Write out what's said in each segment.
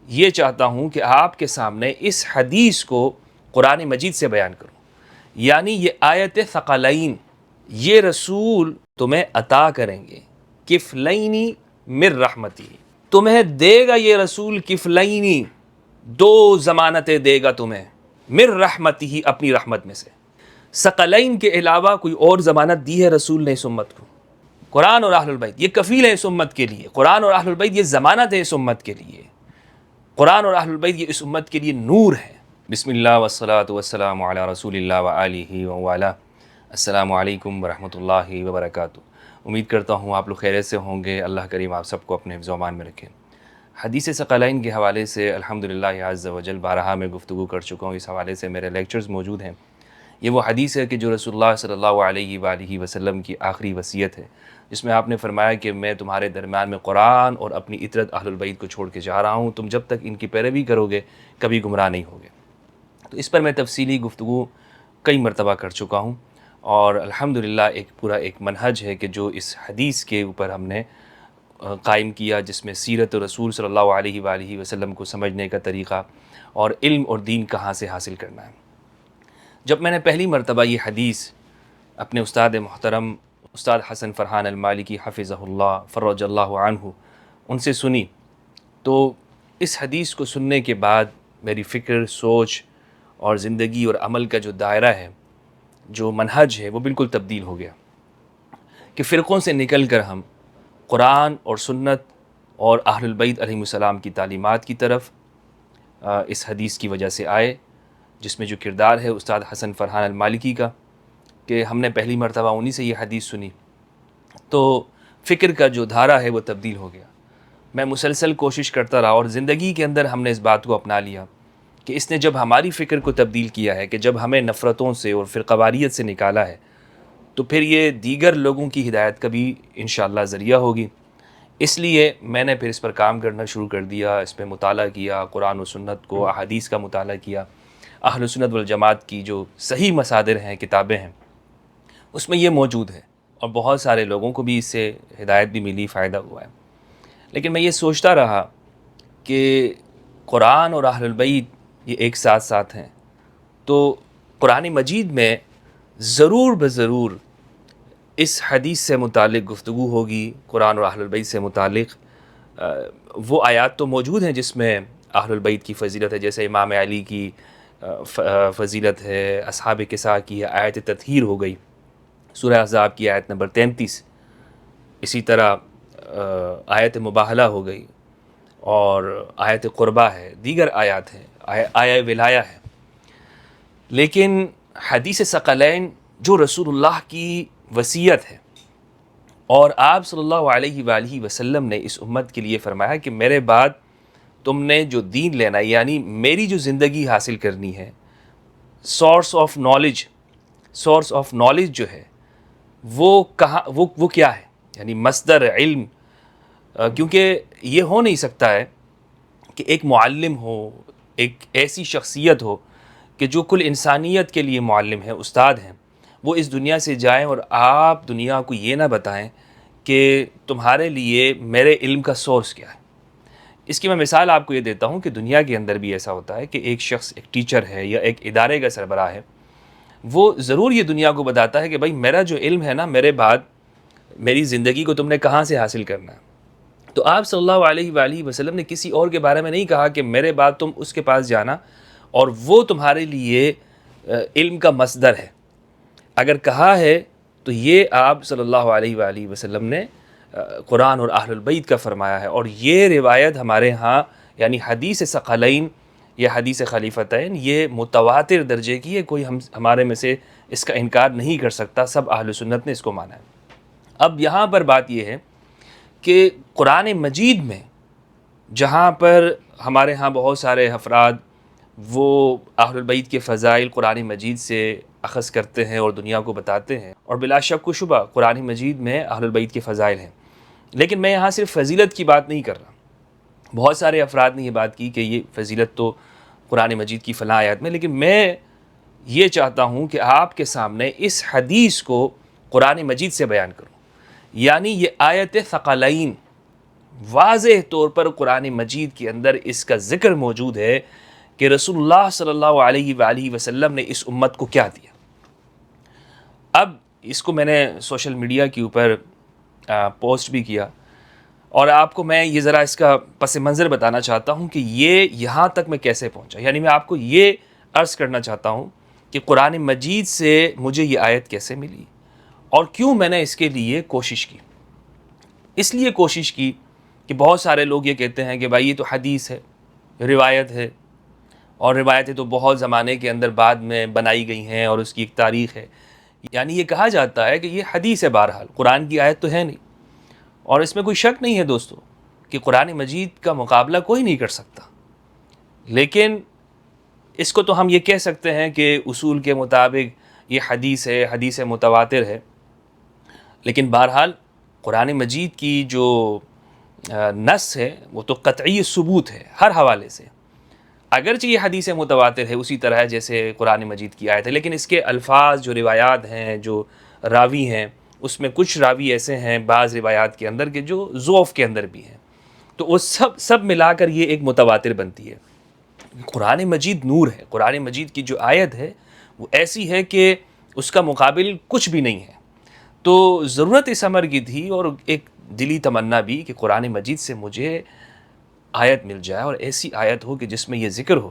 یہ چاہتا ہوں کہ آپ کے سامنے اس حدیث کو قرآن مجید سے بیان کروں، یعنی یہ آیت ثقلین، یہ رسول تمہیں عطا کریں گے کفلینی من رحمتی، تمہیں دے گا یہ رسول کفلینی، دو ضمانتیں دے گا تمہیں، من رحمتی، اپنی رحمت میں سے۔ ثقلین کے علاوہ کوئی اور ضمانت دی ہے رسول نے اس امت کو؟ قرآن اور اہل البیت یہ کفیل ہے اس امت کے لیے، قرآن اور اہل البیت یہ ضمانت ہے اس امت کے لیے، قرآن اور اہل البیت یہ اس امت کے لیے نور ہے۔ بسم اللہ والصلاة والسلام علی رسول اللہ وآلہ وعلا۔ السلام علیکم ورحمۃ اللہ وبرکاتہ۔ امید کرتا ہوں آپ لوگ خیریت سے ہوں گے، اللہ کریم آپ سب کو اپنے حفظ و امان میں رکھے۔ حدیث ثقلین کے حوالے سے الحمدللہ عز وجل بارہا میں گفتگو کر چکا ہوں، اس حوالے سے میرے لیکچرز موجود ہیں۔ یہ وہ حدیث ہے کہ جو رسول اللہ صلی اللہ علیہ وآلہ وسلم کی آخری وصیت ہے، جس میں آپ نے فرمایا کہ میں تمہارے درمیان میں قرآن اور اپنی اطرت اہل البیت کو چھوڑ کے جا رہا ہوں، تم جب تک ان کی پیروی کرو گے کبھی گمراہ نہیں ہوگے۔ تو اس پر میں تفصیلی گفتگو کئی مرتبہ کر چکا ہوں، اور الحمدللہ ایک منہج ہے کہ جو اس حدیث کے اوپر ہم نے قائم کیا، جس میں سیرت رسول صلی اللہ علیہ وآلہ وسلم کو سمجھنے کا طریقہ اور علم اور دین کہاں سے حاصل کرنا ہے۔ جب میں نے پہلی مرتبہ یہ حدیث اپنے استاد محترم استاد حسن فرحان المالکی حفظہ اللہ فرج اللہ عنہ ان سے سنی، تو اس حدیث کو سننے کے بعد میری فکر، سوچ اور زندگی اور عمل کا جو دائرہ ہے، جو منہج ہے، وہ بالکل تبدیل ہو گیا کہ فرقوں سے نکل کر ہم قرآن اور سنت اور اہل البیت علیہم السلام کی تعلیمات کی طرف اس حدیث کی وجہ سے آئے، جس میں جو کردار ہے استاد حسن فرحان المالکی کا، کہ ہم نے پہلی مرتبہ انہی سے یہ حدیث سنی، تو فکر کا جو دھارا ہے وہ تبدیل ہو گیا۔ میں مسلسل کوشش کرتا رہا، اور زندگی کے اندر ہم نے اس بات کو اپنا لیا کہ اس نے جب ہماری فکر کو تبدیل کیا ہے، کہ جب ہمیں نفرتوں سے اور فرقہ واریت سے نکالا ہے، تو پھر یہ دیگر لوگوں کی ہدایت کا بھی انشاءاللہ ذریعہ ہوگی۔ اس لیے میں نے پھر اس پر کام کرنا شروع کر دیا، اس پہ مطالعہ کیا، قرآن و سنت کو، احادیث کا مطالعہ کیا، اہل سنت والجماعت کی جو صحیح مصادر ہیں، کتابیں ہیں، اس میں یہ موجود ہے، اور بہت سارے لوگوں کو بھی اس سے ہدایت بھی ملی، فائدہ ہوا ہے۔ لیکن میں یہ سوچتا رہا کہ قرآن اور اہل البیت یہ ایک ساتھ ساتھ ہیں، تو قرآن مجید میں ضرور بضرور اس حدیث سے متعلق گفتگو ہوگی، قرآن اور اہل البیت سے متعلق وہ آیات تو موجود ہیں جس میں اہل البیت کی فضیلت ہے، جیسے امام علی کی فضیلت ہے، اصحاب کساء کی آیت تطہیر ہو گئی، سورہ احزاب کی آیت نمبر 33، اسی طرح آیت مباہلہ ہو گئی، اور آیت قربہ ہے، دیگر آیات ہیں، آیہ ولایہ ہے۔ لیکن حدیث ثقلین جو رسول اللہ کی وصیت ہے، اور آپ صلی اللہ علیہ وآلہ وسلم نے اس امت کے لیے فرمایا کہ میرے بعد تم نے جو دین لینا ہے، یعنی میری جو زندگی حاصل کرنی ہے، سورس آف نالج جو ہے وہ کیا ہے، یعنی مصدر علم، کیونکہ یہ ہو نہیں سکتا ہے کہ ایک معلم ہو، ایک ایسی شخصیت ہو کہ جو کل انسانیت کے لیے معلم ہے، استاد ہیں، وہ اس دنیا سے جائیں اور آپ دنیا کو یہ نہ بتائیں کہ تمہارے لیے میرے علم کا سورس کیا ہے۔ اس کی میں مثال آپ کو یہ دیتا ہوں کہ دنیا کے اندر بھی ایسا ہوتا ہے کہ ایک شخص، ایک ٹیچر ہے یا ایک ادارے کا سربراہ ہے، وہ ضرور یہ دنیا کو بتاتا ہے کہ بھائی میرا جو علم ہے نا، میرے بعد میری زندگی کو تم نے کہاں سے حاصل کرنا ہے۔ تو آپ صلی اللہ علیہ وآلہ وسلم نے کسی اور کے بارے میں نہیں کہا کہ میرے بعد تم اس کے پاس جانا اور وہ تمہارے لیے علم کا مصدر ہے۔ اگر کہا ہے تو یہ آپ صلی اللہ علیہ وآلہ وسلم نے قرآن اور اہل البیت کا فرمایا ہے، اور یہ روایت ہمارے ہاں یعنی حدیث ثقلین یا حدیث خلیفتین یہ متواتر درجے کی ہے، کوئی ہمارے میں سے اس کا انکار نہیں کر سکتا، سب اہل سنت نے اس کو مانا ہے۔ اب یہاں پر بات یہ ہے کہ قرآن مجید میں جہاں پر ہمارے ہاں بہت سارے افراد وہ اہل البیت کے فضائل قرآن مجید سے اخذ کرتے ہیں اور دنیا کو بتاتے ہیں، اور بلا شک و شبہ قرآن مجید میں اہل البیت کے فضائل ہیں، لیکن میں یہاں صرف فضیلت کی بات نہیں کر رہا۔ بہت سارے افراد نے یہ بات کی کہ یہ فضیلت تو قرآن مجید کی فلاں آیت میں، لیکن میں یہ چاہتا ہوں کہ آپ کے سامنے اس حدیث کو قرآن مجید سے بیان کروں، یعنی یہ آیت ثقلین، واضح طور پر قرآن مجید کے اندر اس کا ذکر موجود ہے کہ رسول اللہ صلی اللہ علیہ وآلہ وسلم نے اس امت کو کیا دیا۔ اب اس کو میں نے سوشل میڈیا کے اوپر پوسٹ بھی کیا، اور آپ کو میں یہ ذرا اس کا پس منظر بتانا چاہتا ہوں کہ یہ یہاں تک میں کیسے پہنچا۔ یعنی میں آپ کو یہ عرض کرنا چاہتا ہوں کہ قرآن مجید سے مجھے یہ آیت کیسے ملی اور کیوں میں نے اس کے لیے کوشش کی۔ اس لیے کوشش کی کہ بہت سارے لوگ یہ کہتے ہیں کہ بھائی یہ تو حدیث ہے، روایت ہے، اور روایتیں تو بہت زمانے کے اندر بعد میں بنائی گئی ہیں اور اس کی ایک تاریخ ہے۔ یعنی یہ کہا جاتا ہے کہ یہ حدیث ہے، بہرحال قرآن کی آیت تو ہے نہیں، اور اس میں کوئی شک نہیں ہے دوستو کہ قرآن مجید کا مقابلہ کوئی نہیں کر سکتا، لیکن اس کو تو ہم یہ کہہ سکتے ہیں کہ اصول کے مطابق یہ حدیث ہے، حدیث متواتر ہے، لیکن بہرحال قرآن مجید کی جو نص ہے وہ تو قطعی ثبوت ہے ہر حوالے سے، اگرچہ یہ حدیث متواتر ہے اسی طرح جیسے قرآن مجید کی آیت ہے، لیکن اس کے الفاظ جو روایات ہیں، جو راوی ہیں، اس میں کچھ راوی ایسے ہیں بعض روایات کے اندر کہ جو ضعف کے اندر بھی ہیں، تو وہ سب ملا کر یہ ایک متواتر بنتی ہے۔ قرآن مجید نور ہے، قرآن مجید کی جو آیت ہے وہ ایسی ہے کہ اس کا مقابل کچھ بھی نہیں ہے۔ تو ضرورت اس امر کی تھی اور ایک دلی تمنا بھی کہ قرآن مجید سے مجھے آیت مل جائے، اور ایسی آیت ہو کہ جس میں یہ ذکر ہو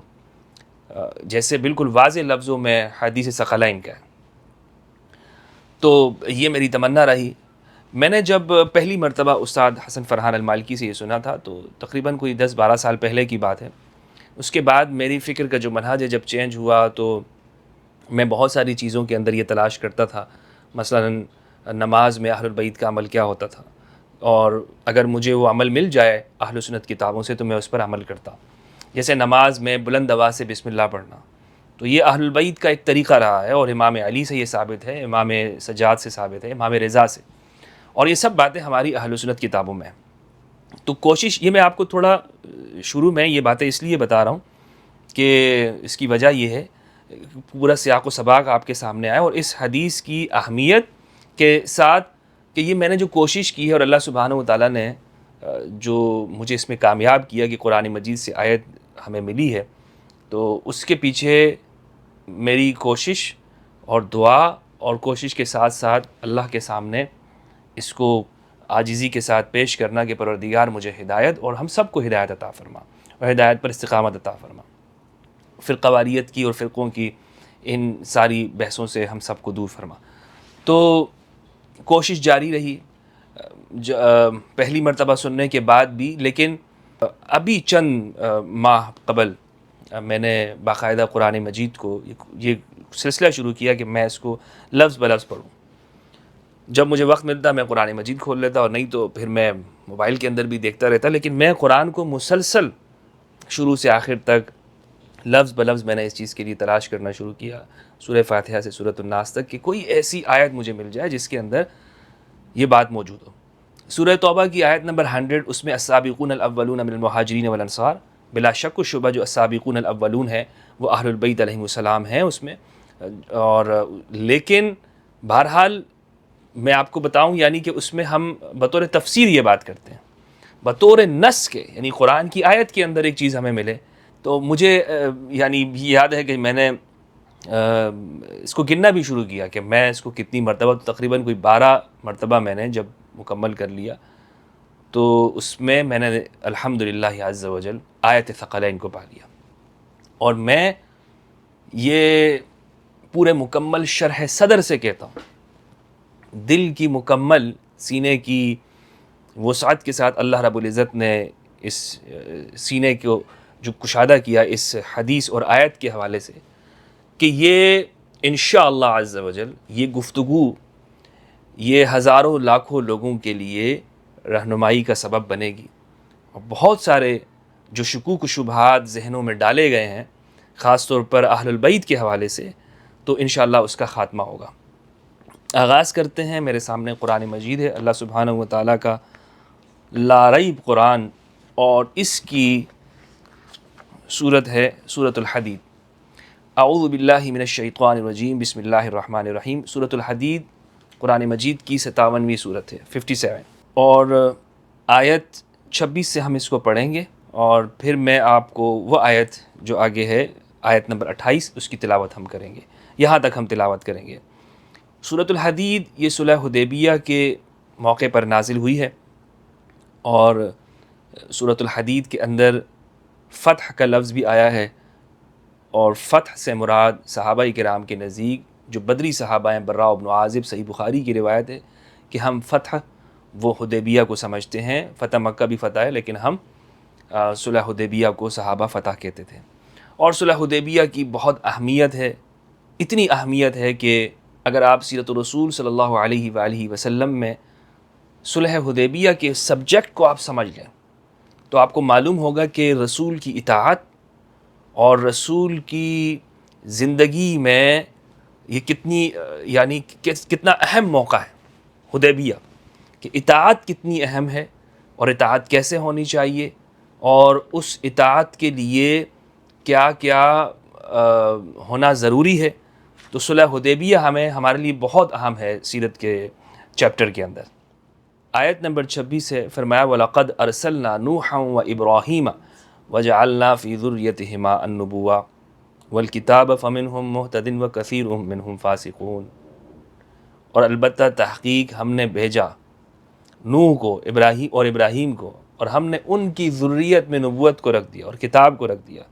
جیسے بالکل واضح لفظوں میں حدیث ثقلین کا ہے۔ تو یہ میری تمنا رہی۔ میں نے جب پہلی مرتبہ استاد حسن فرحان المالکی سے یہ سنا تھا تو تقریباً کوئی 10-12 سال پہلے کی بات ہے۔ اس کے بعد میری فکر کا جو منہج ہے جب چینج ہوا تو میں بہت ساری چیزوں کے اندر یہ تلاش کرتا تھا، مثلاً نماز میں اہل البیت کا عمل کیا ہوتا تھا، اور اگر مجھے وہ عمل مل جائے اہل سنت کتابوں سے تو میں اس پر عمل کرتا۔ جیسے نماز میں بلند آواز سے بسم اللہ پڑھنا، تو یہ اہل البیت کا ایک طریقہ رہا ہے، اور امام علی سے یہ ثابت ہے، امام سجاد سے ثابت ہے، امام رضا سے، اور یہ سب باتیں ہماری اہل سنت کتابوں میں ہیں۔ تو کوشش یہ میں آپ کو تھوڑا شروع میں یہ باتیں اس لیے بتا رہا ہوں کہ اس کی وجہ یہ ہے پورا سیاق و سباق آپ کے سامنے آئے، اور اس حدیث کی اہمیت کے ساتھ کہ یہ میں نے جو کوشش کی ہے اور اللہ سبحانہ و تعالیٰ نے جو مجھے اس میں کامیاب کیا کہ قرآن مجید سے آیت ہمیں ملی ہے، تو اس کے پیچھے میری کوشش اور دعا اور کوشش کے ساتھ ساتھ اللہ کے سامنے اس کو عاجزی کے ساتھ پیش کرنا کہ پروردگار مجھے ہدایت اور ہم سب کو ہدایت عطا فرما اور ہدایت پر استقامت عطا فرما، فرقواریت کی اور فرقوں کی ان ساری بحثوں سے ہم سب کو دور فرما۔ تو کوشش جاری رہی پہلی مرتبہ سننے کے بعد بھی، لیکن ابھی چند ماہ قبل میں نے باقاعدہ قرآن مجید کو یہ سلسلہ شروع کیا کہ میں اس کو لفظ بلفظ پڑھوں۔ جب مجھے وقت ملتا میں قرآن مجید کھول لیتا، اور نہیں تو پھر میں موبائل کے اندر بھی دیکھتا رہتا، لیکن میں قرآن کو مسلسل شروع سے آخر تک لفظ بلفظ میں نے اس چیز کے لیے تلاش کرنا شروع کیا، سورہ فاتحہ سے سورۃ الناس تک، کہ کوئی ایسی آیت مجھے مل جائے جس کے اندر یہ بات موجود ہو۔ سورہ توبہ کی آیت نمبر 100، اس میں السابقون الاولون من المہاجرین والانصار، بلا شک و شبہ جو السابقون الاولون ہیں وہ اہل البیت علیہم السلام ہیں اس میں، اور لیکن بہرحال میں آپ کو بتاؤں یعنی کہ اس میں ہم بطور تفسیر یہ بات کرتے ہیں، بطور نص کے، یعنی قرآن کی آیت کے اندر ایک چیز ہمیں ملے تو مجھے یعنی یاد ہے کہ میں نے اس کو گننا بھی شروع کیا کہ میں اس کو کتنی مرتبہ، تو تقریباً کوئی 12 مرتبہ میں نے جب مکمل کر لیا تو اس میں نے الحمدللہ عز و جل آیت ثقلین کو پا لیا، اور میں یہ پورے مکمل شرح صدر سے کہتا ہوں، دل کی مکمل سینے کی وسعت کے ساتھ اللہ رب العزت نے اس سینے کو جو کشادہ کیا اس حدیث اور آیت کے حوالے سے، کہ یہ انشاءاللہ عز و جل یہ گفتگو یہ ہزاروں لاکھوں لوگوں کے لیے رہنمائی کا سبب بنے گی، اور بہت سارے جو شکوک و شبہات ذہنوں میں ڈالے گئے ہیں خاص طور پر اہل البیت کے حوالے سے، تو انشاءاللہ اس کا خاتمہ ہوگا۔ آغاز کرتے ہیں، میرے سامنے قرآن مجید ہے، اللہ سبحانہ و تعالیٰ کا لا ریب قرآن، اور اس کی سورت ہے سورۃ الحدید۔ اعوذ باللہ من الشیطان الرجیم، بسم اللہ الرحمن الرحیم۔ سورۃ الحدید قرآن مجید کی 57ویں سورت ہے، 57، اور آیت 26 سے ہم اس کو پڑھیں گے، اور پھر میں آپ کو وہ آیت جو آگے ہے، آیت نمبر 28، اس کی تلاوت ہم کریں گے، یہاں تک ہم تلاوت کریں گے۔ سورۃ الحدید یہ صلح حدیبیہ کے موقع پر نازل ہوئی ہے، اور سورۃ الحدید کے اندر فتح کا لفظ بھی آیا ہے، اور فتح سے مراد صحابہ کرام کے نزدیک جو بدری صحابہ ہیں، براء بن عازب، صحیح بخاری کی روایت ہے کہ ہم فتح وہ حدیبیہ کو سمجھتے ہیں، فتح مکہ بھی فتح ہے لیکن ہم صلح حدیبیہ کو صحابہ فتح کہتے تھے۔ اور صلح حدیبیہ کی بہت اہمیت ہے، اتنی اہمیت ہے کہ اگر آپ سیرت الرسول صلی اللہ علیہ وآلہ وسلم میں صلح حدیبیہ کے سبجیکٹ کو آپ سمجھ لیں تو آپ کو معلوم ہوگا کہ رسول کی اطاعت اور رسول کی زندگی میں یہ کتنی یعنی کتنا اہم موقع ہے حدیبیہ، کہ اطاعت کتنی اہم ہے اور اطاعت کیسے ہونی چاہیے، اور اس اطاعت کے لیے کیا کیا ہونا ضروری ہے۔ تو صلح حدیبیہ ہمارے لیے بہت اہم ہے سیرت کے چیپٹر کے اندر۔ آیت نمبر 26 ہے، فرمایا وَلَقَدْ أَرْسَلْنَا نُوحًا وَإِبْرَاهِيمَ وَجَعَلْنَا فِي ذُرِّيَّتِهِمَا النُّبُوَّةَ وَالْكِتَابَ فَمِنْهُمْ مُهْتَدٍ وَكَثِيرٌ مِّنْهُمْ فَاسِقُونَ، اور البتہ تحقیق ہم نے بھیجا نوح کو، ابراہیم کو، اور ہم نے ان کی ذریت میں نبوت کو رکھ دیا اور کتاب کو رکھ دیا،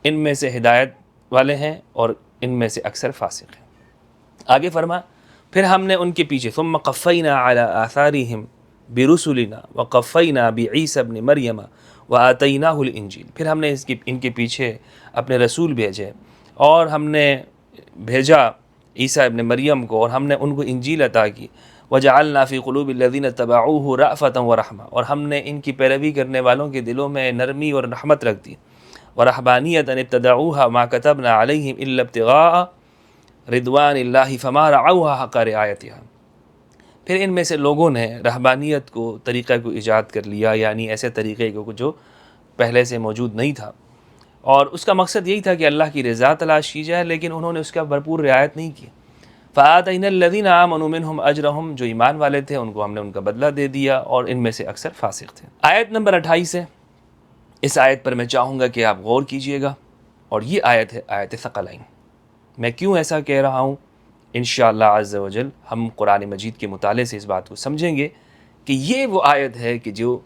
ان میں سے ہدایت والے ہیں اور ان میں سے اکثر فاسق ہیں۔ آگے فرما پھر ہم نے ان کے پیچھے ثم قفینا علی آثارہم برسلنا وقفینا بعیسی ابن مریم وآتیناہ الانجیل، پھر ہم نے ان کے پیچھے اپنے رسول بھیجے اور ہم نے بھیجا عیسیٰ ابن مریم کو، اور ہم نے ان کو انجیل عطا کی، وجعلنا فی قلوب الذین اتبعوہ رأفۃ ورحمہ، اور ہم نے ان کی پیروی کرنے والوں کے دلوں میں نرمی اور رحمت رکھ دی، ورہبانیۃ ابتدعوها ما كتبنا علیہم الا ابتغاء رضوان اللہ فما رعوها حق رعایتها، پھر ان میں سے لوگوں نے رہبانیت کو، طریقہ کو ایجاد کر لیا، یعنی ایسے طریقے کو جو پہلے سے موجود نہیں تھا، اور اس کا مقصد یہی تھا کہ اللہ کی رضا تلاش کی جائے، لیکن انہوں نے اس کا بھرپور رعایت نہیں کی۔ فآتینا الذین آمنوا منہم اجرہم، جو ایمان والے تھے ان کو ہم نے ان کا بدلہ دے دیا، اور ان میں سے اکثر فاسق تھے۔ آیت نمبر 28 ہے، اس آیت پر میں چاہوں گا کہ آپ غور کیجئے گا، اور یہ آیت ہے آیت ثقلین۔ میں کیوں ایسا کہہ رہا ہوں؟ انشاءاللہ عز و جل ہم قرآن مجید کے مطالعے سے اس بات کو سمجھیں گے کہ یہ وہ آیت ہے کہ جو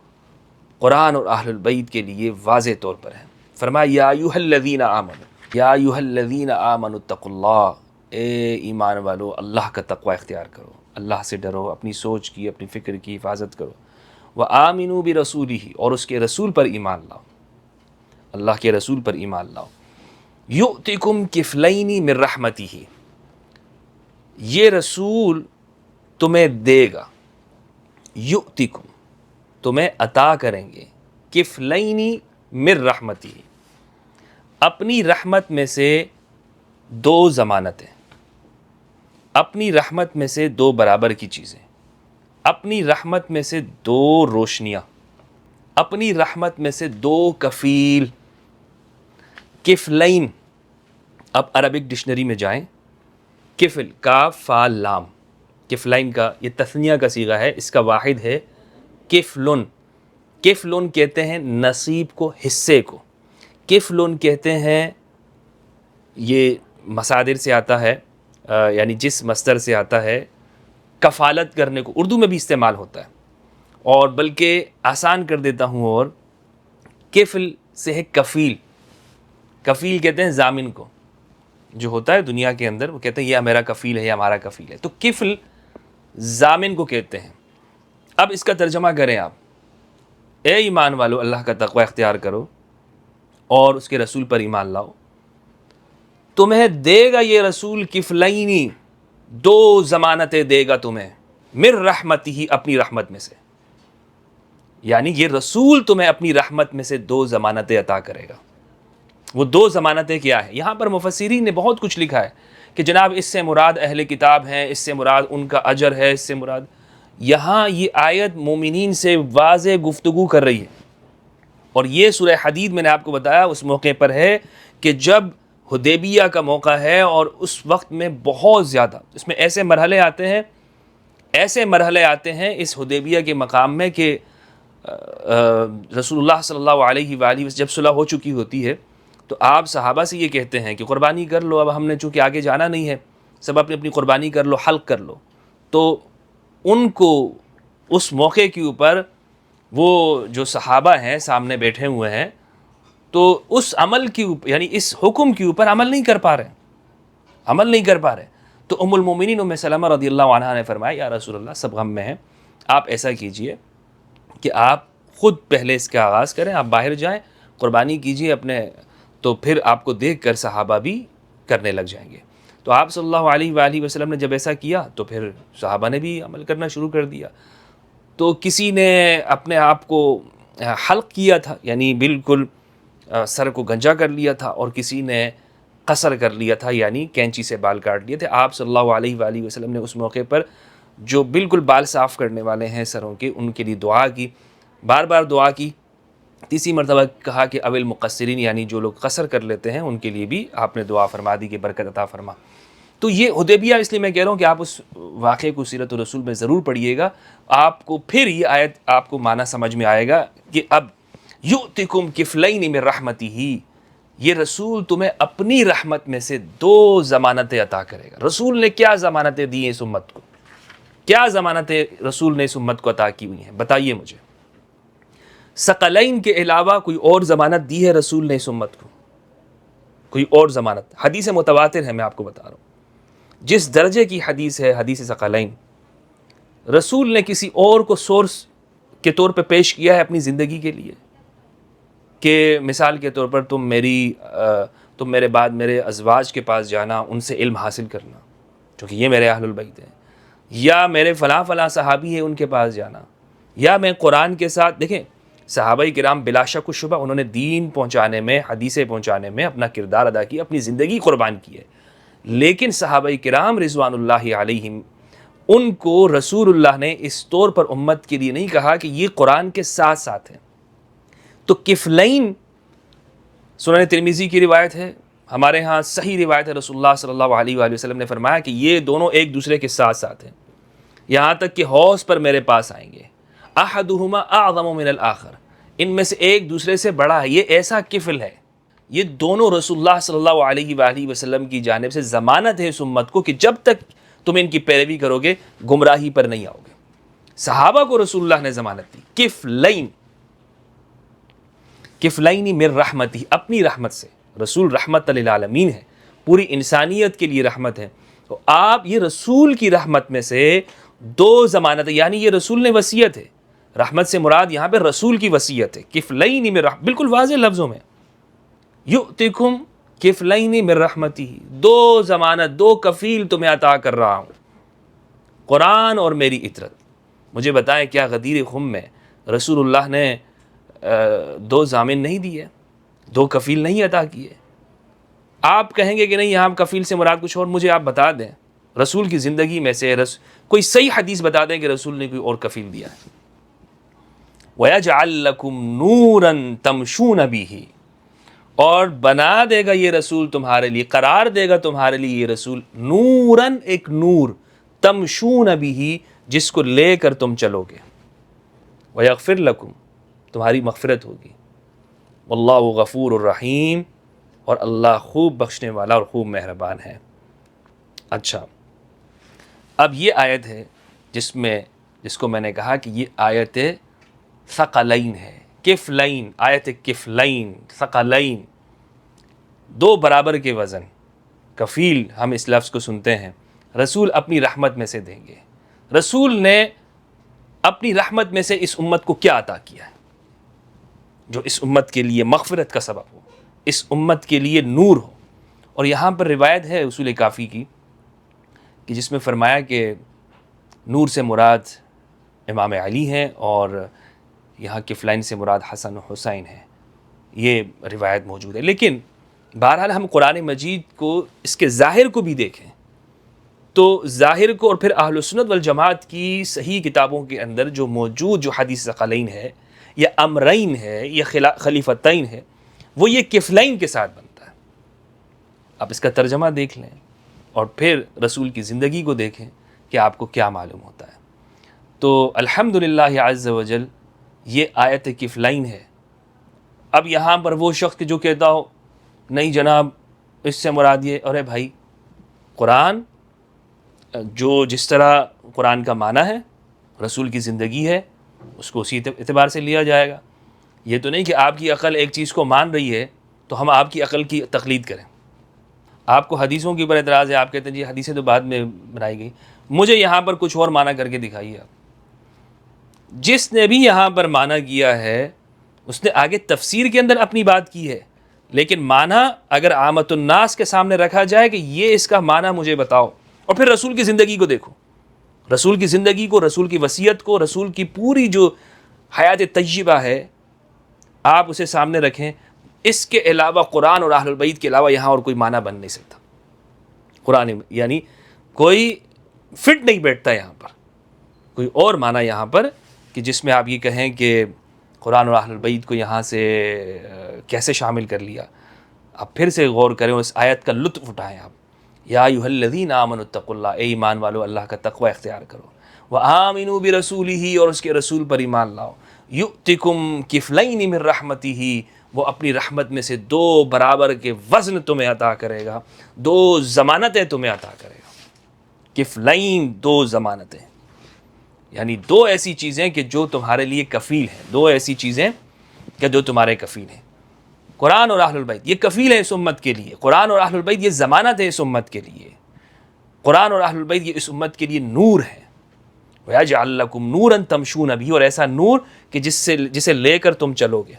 قرآن اور اہل البیت کے لیے واضح طور پر ہے۔ فرمایا یا ایھا الذین آمنوا، یا ایھا الذین آمنوا اتقوا اللہ، اے ایمان والو اللہ کا تقوی اختیار کرو، اللہ سے ڈرو، اپنی سوچ کی، اپنی فکر کی حفاظت کرو، وآمنوا برسولہ، اور اس کے رسول پر ایمان لاؤ، اللہ کے رسول پر ایمان لاؤ، یؤتکم کفلین من رحمتہ، یہ رسول تمہیں دے گا، یؤتکم تمہیں عطا کریں گے، کفلین من رحمتہ، اپنی رحمت میں سے دو ضمانتیں، اپنی رحمت میں سے دو برابر کی چیزیں، اپنی رحمت میں سے دو روشنیاں، اپنی رحمت میں سے دو کفیل۔ کفلین، اب عربک ڈکشنری میں جائیں، کفل کاف فا لام، کفلین کا یہ تثنیہ کا صیغہ ہے، اس کا واحد ہے کفلن۔ کفلن کہتے ہیں نصیب کو، حصے کو، کفلن کہتے ہیں، یہ مصادر سے آتا ہے، یعنی جس مصدر سے آتا ہے کفالت کرنے کو، اردو میں بھی استعمال ہوتا ہے، اور بلکہ آسان کر دیتا ہوں، اور کفل سے ہے کفیل۔ کفیل کہتے ہیں ضامن کو، جو ہوتا ہے دنیا کے اندر، وہ کہتے ہیں یہ میرا کفیل ہے یا ہمارا کفیل ہے، تو کفل ضامن کو کہتے ہیں۔ اب اس کا ترجمہ کریں آپ، اے ایمان والو اللہ کا تقوی اختیار کرو اور اس کے رسول پر ایمان لاؤ، تمہیں دے گا یہ رسول کفلینی، دو ضمانتیں دے گا تمہیں، من رحمتہ، اپنی رحمت میں سے، یعنی یہ رسول تمہیں اپنی رحمت میں سے دو ضمانتیں عطا کرے گا۔ وہ دو ضمانتیں کیا ہیں؟ یہاں پر مفسرین نے بہت کچھ لکھا ہے کہ جناب اس سے مراد اہل کتاب ہیں، اس سے مراد ان کا اجر ہے، اس سے مراد، یہاں یہ آیت مومنین سے واضح گفتگو کر رہی ہے، اور یہ سورہ حدید میں نے آپ کو بتایا اس موقع پر ہے کہ جب حدیبیہ کا موقع ہے، اور اس وقت میں بہت زیادہ اس میں ایسے مرحلے آتے ہیں اس حدیبیہ کے مقام میں کہ رسول اللہ صلی اللہ علیہ وآلہ وسلم جب صلح ہو چکی ہوتی ہے تو آپ صحابہ سے یہ کہتے ہیں کہ قربانی کر لو، اب ہم نے چونکہ آگے جانا نہیں ہے، سب اپنی اپنی قربانی کر لو، حلق کر لو. تو ان کو اس موقع کے اوپر وہ جو صحابہ ہیں سامنے بیٹھے ہوئے ہیں تو اس عمل کے اوپر، یعنی اس حکم کے اوپر عمل نہیں کر پا رہے. تو ام المومنین ام سلمہ رضی اللہ عنہا نے فرمایا یا رسول اللہ سب غم میں ہیں، آپ ایسا کیجئے کہ آپ خود پہلے اس کا آغاز کریں، آپ باہر جائیں، قربانی کیجئے اپنے، تو پھر آپ کو دیکھ کر صحابہ بھی کرنے لگ جائیں گے. تو آپ صلی اللہ علیہ وآلہ وسلم نے جب ایسا کیا تو پھر صحابہ نے بھی عمل کرنا شروع کر دیا. تو کسی نے اپنے آپ کو حلق کیا تھا، یعنی بالکل سر کو گنجا کر لیا تھا، اور کسی نے قصر کر لیا تھا، یعنی کینچی سے بال کاٹ لیے تھے. آپ صلی اللہ علیہ وآلہ وسلم نے اس موقع پر جو بالکل بال صاف کرنے والے ہیں سروں کے، ان کے لیے دعا کی، بار بار دعا کی. تیسری مرتبہ کہا کہ اول مقصرین، یعنی جو لوگ قصر کر لیتے ہیں ان کے لیے بھی آپ نے دعا فرما دی کہ برکت عطا فرما. تو یہ حدیبیہ، اس لیے میں کہہ رہا ہوں کہ آپ اس واقعے کو سیرت الرسول میں ضرور پڑھیے گا، آپ کو پھر یہ آیت آپ کو معنی سمجھ میں آئے گا کہ اب یؤتکم کفلین من رحمتہ، یہ رسول تمہیں اپنی رحمت میں سے 2 ضمانتیں عطا کرے گا. رسول نے کیا ضمانتیں دی ہیں اس امت کو؟ کیا ضمانتیں رسول نے اس امت کو عطا کی ہوئی ہیں؟ بتائیے مجھے. ثقلین کے علاوہ کوئی اور ضمانت دی ہے رسول نے اس امت کو؟ کوئی اور ضمانت؟ حدیث متواتر ہے، میں آپ کو بتا رہا ہوں. جس درجے کی حدیث ہے حدیث ثقلین، رسول نے کسی اور کو سورس کے طور پہ پیش کیا ہے اپنی زندگی کے لیے کہ مثال کے طور پر تم میرے بعد میرے ازواج کے پاس جانا، ان سے علم حاصل کرنا کیونکہ یہ میرے اہل البیت ہیں، یا میرے فلاں فلاں صحابی ہیں ان کے پاس جانا، یا میں قرآن کے ساتھ. دیکھیں صحابہ کرام بلا شک و شبہ انہوں نے دین پہنچانے میں، حدیثیں پہنچانے میں اپنا کردار ادا کیا، اپنی زندگی قربان کی ہے. لیکن صحابہ کرام رضوان اللہ علیہم، ان کو رسول اللہ نے اس طور پر امت کے لیے نہیں کہا کہ یہ قرآن کے ساتھ ساتھ ہیں. تو کفلین سنن ترمذی کی روایت ہے، ہمارے ہاں صحیح روایت ہے، رسول اللہ صلی اللہ علیہ وآلہ وسلم نے فرمایا کہ یہ دونوں ایک دوسرے کے ساتھ ساتھ ہیں، یہاں تک کہ حوض پر میرے پاس آئیں گے. احدہما اعظم من الاخر، ان میں سے ایک دوسرے سے بڑا ہے. یہ ایسا کفل ہے، یہ دونوں رسول اللہ صلی اللہ علیہ وآلہ وسلم کی جانب سے ضمانت ہے اس امت کو کہ جب تک تم ان کی پیروی کرو گے گمراہی پر نہیں آؤ گے. صحابہ کو رسول اللہ نے ضمانت دی. کفلین من رحمتہ، اپنی رحمت سے. رسول رحمت للعالمین ہے، پوری انسانیت کے لیے رحمت ہے. تو آپ یہ رسول کی رحمت میں سے 2 ضمانت، یعنی یہ رسول نے وصیت ہے، رحمت سے مراد یہاں پہ رسول کی وصیت ہے. کفلین من رحمتہ، بالکل واضح لفظوں میں، یؤتکم کفلین من رحمتہ، 2 ضمانت، 2 کفیل تمہیں عطا کر رہا ہوں، قرآن اور میری اطرت. مجھے بتائیں کیا غدیر خم میں رسول اللہ نے 2 ضامن نہیں دیے، 2 کفیل نہیں عطا کیے؟ آپ کہیں گے کہ نہیں یہاں کفیل سے مراد کچھ اور. مجھے آپ بتا دیں رسول کی زندگی میں سے کوئی صحیح حدیث بتا دیں کہ رسول نے کوئی اور کفیل دیا ہے. وَيَجْعَلْ لَكُمْ نُورًا تَمْشُونَ بِهِ، اور بنا دے گا یہ رسول تمہارے لیے، قرار دے گا تمہارے لیے یہ رسول نوراً، ایک نور، تمشون بہ، جس کو لے کر تم چلو گے. ویغفر لکم، تمہاری مغفرت ہوگی. واللہ غفور الرحیم، اور اللہ خوب بخشنے والا اور خوب مہربان ہے. اچھا، اب یہ آیت ہے جس کو میں نے کہا کہ یہ آیت ثقلین ہے. کفلین، آیت کفلین، ثقلین، 2 برابر کے وزن. کفیل ہم اس لفظ کو سنتے ہیں، رسول اپنی رحمت میں سے دیں گے. رسول نے اپنی رحمت میں سے اس امت کو کیا عطا کیا ہے جو اس امت کے لیے مغفرت کا سبب ہو، اس امت کے لیے نور ہو. اور یہاں پر روایت ہے اصول کافی کی کہ جس میں فرمایا کہ نور سے مراد امام علی ہیں اور یہاں کفلین سے مراد حسن و حسین ہیں. یہ روایت موجود ہے. لیکن بہرحال ہم قرآن مجید کو اس کے ظاہر کو بھی دیکھیں تو ظاہر کو، اور پھر اہل سنت والجماعت کی صحیح کتابوں کے اندر جو موجود جو حدیث ثقلین ہے یا امرین ہے یا خلیفتین ہے، وہ یہ کفلین کے ساتھ بنتا ہے. آپ اس کا ترجمہ دیکھ لیں اور پھر رسول کی زندگی کو دیکھیں کہ آپ کو کیا معلوم ہوتا ہے. تو الحمدللہ عز وجل یہ آیت کفلین ہے۔ اب یہاں پر وہ شخص جو کہتا ہو نہیں جناب اس سے مراد یہ، ارے بھائی قرآن جو جس طرح قرآن کا معنی ہے، رسول کی زندگی ہے، اس کو اسی اعتبار سے لیا جائے گا۔ یہ تو نہیں کہ آپ کی عقل ایک چیز کو مان رہی ہے تو ہم آپ کی عقل کی تقلید کریں۔ آپ کو حدیثوں کے اوپر اعتراض ہے، آپ کہتے ہیں جی حدیثیں تو بعد میں بنائی گئی، مجھے یہاں پر کچھ اور معنی کر کے دکھائیے آپ۔ جس نے بھی یہاں پر معنی کیا ہے اس نے آگے تفسیر کے اندر اپنی بات کی ہے، لیکن معنی اگر عامت الناس کے سامنے رکھا جائے کہ یہ اس کا معنی مجھے بتاؤ، اور پھر رسول کی زندگی کو دیکھو، رسول کی زندگی کو، رسول کی وصیت کو، رسول کی پوری جو حیات طیبہ ہے آپ اسے سامنے رکھیں، اس کے علاوہ قرآن اور اہل البیت کے علاوہ یہاں اور کوئی معنی بن نہیں سکتا۔ قرآن یعنی کوئی فٹ نہیں بیٹھتا یہاں پر کوئی اور معنی یہاں پر کہ جس میں آپ یہ کہیں کہ قرآن اور اہل البیت کو یہاں سے کیسے شامل کر لیا۔ آپ پھر سے غور کریں، اس آیت کا لطف اٹھائیں آپ۔ یا ایھا الذین آمنوا اتقوا اللہ، اے ایمان والو اللہ کا تقوی اختیار کرو، وآمنوا برسولہ، اور اس کے رسول پر ایمان لاؤ، یؤتکم کفلین من رحمتہ، وہ اپنی رحمت میں سے 2 برابر کے وزن تمہیں عطا کرے گا، 2 ضمانتیں تمہیں عطا کرے گا۔ کفلین 2 ضمانتیں، یعنی 2 ایسی چیزیں کہ جو تمہارے لیے کفیل ہیں، 2 ایسی چیزیں کہ جو تمہارے کفیل ہیں۔ قرآن اور اہل البیت یہ کفیل ہے اس امت کے لیے، قرآن اور اہل البیت یہ ضمانت ہے اس امت کے لیے، قرآن اور اہل البیت یہ اس امت کے لیے نور ہے۔ وَيَجْعَلْ لَكُمْ نُورًا تَمْشُونَ بِهِ، اور ایسا نور کہ جسے لے کر تم چلو گے،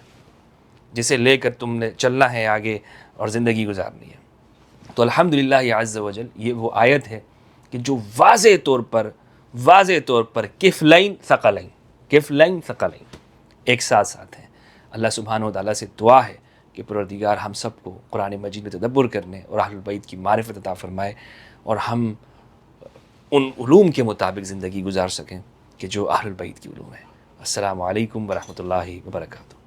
جسے لے کر تم نے چلنا ہے آگے اور زندگی گزارنی ہے۔ تو الحمدللہ عز و جل یہ وہ آیت ہے کہ جو واضح طور پر کفلین ثقلین، کفلین ثقلین ایک ساتھ ساتھ ہیں۔ اللہ سبحانہ و تعالیٰ سے دعا ہے کہ پروردگار ہم سب کو قرآن مجید میں تدبر کرنے اور اہل البیت کی معرفت عطا فرمائے، اور ہم ان علوم کے مطابق زندگی گزار سکیں کہ جو اہل البیت کی علوم ہے۔ السلام علیکم ورحمۃ اللہ وبرکاتہ۔